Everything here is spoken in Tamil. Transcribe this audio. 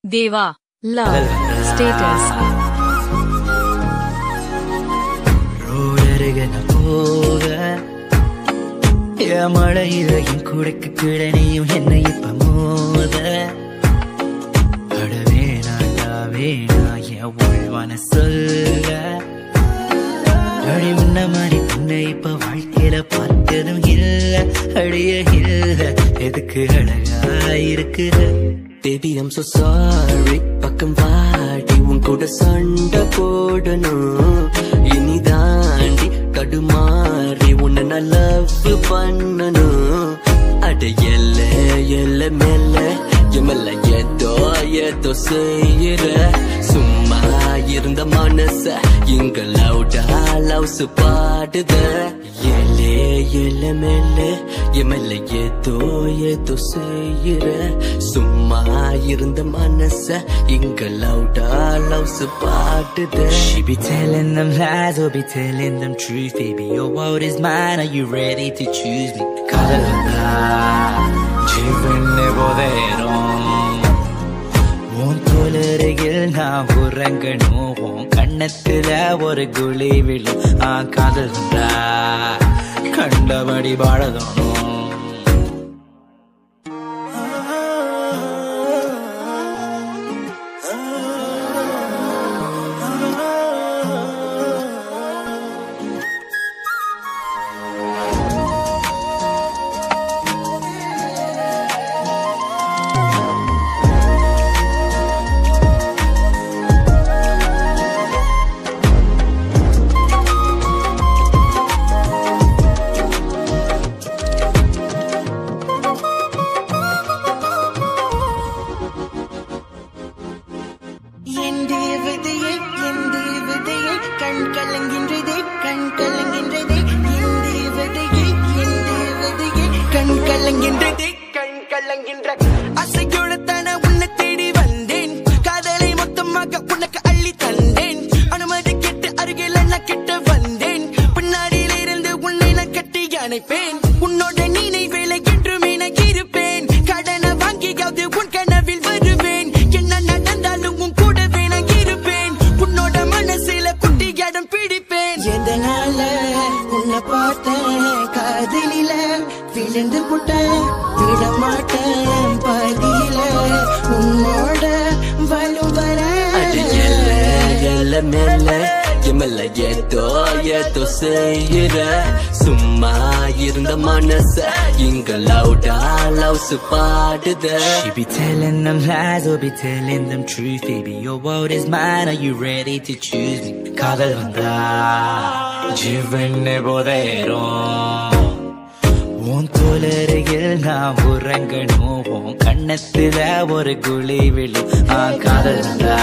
Deva, love, status. ரோடருகன போக மழையில என் கூடைக்கு கிழனையும் என்னை இப்ப மோத அட வேணாண்டா வேணா என் உள்வான சொல்ல அடி முன்ன மாதிரி உன்னை இப்ப வாழ்க்கையில பார்த்ததும் இல்ல அடிய இல்ல எதுக்கு அழகா இருக்கிற Baby, I'm so sorry பக்கம் வாடி உன் கூட சண்டை போடணும் இனி தாண்டி கடுமாறி உன்னை நான் லவ் பண்ணணும் அட எல்ல எல்ல மெல்ல எமல்ல ஏதோ செய்யற சும்மா இருந்த மனச இங்க லவுடா லவ்ஸ் பாடுத எல்லே எல்ல மெல்ல எமல்ல ஏதோ செய்யற சும்மா இருந்த மனச இங்க லவுடா loves பாடுத She be telling them lies or be telling them truth Baby your world is mine are you ready to choose me காதலா ஜீவனே போதேரும் உன் தோலருகில் நான் உறங்கணும் உன் கண்ணத்துல ஒரு குழி விழும் காதலா கண்டபடி பாடதோணும் ஏதோ செய்யற சும்மா இருந்த மனச இங்க லவுடா loves பாடுத She be telling them lies or be telling them truth Baby your world is mine are you ready to choose me காதல் வந்தா ஜீவனே போதேரும் உன் தோலருகில் நான் உறங்கணும் உன் கண்ணத்துல ஒரு குழி விழும் காதல் வந்தா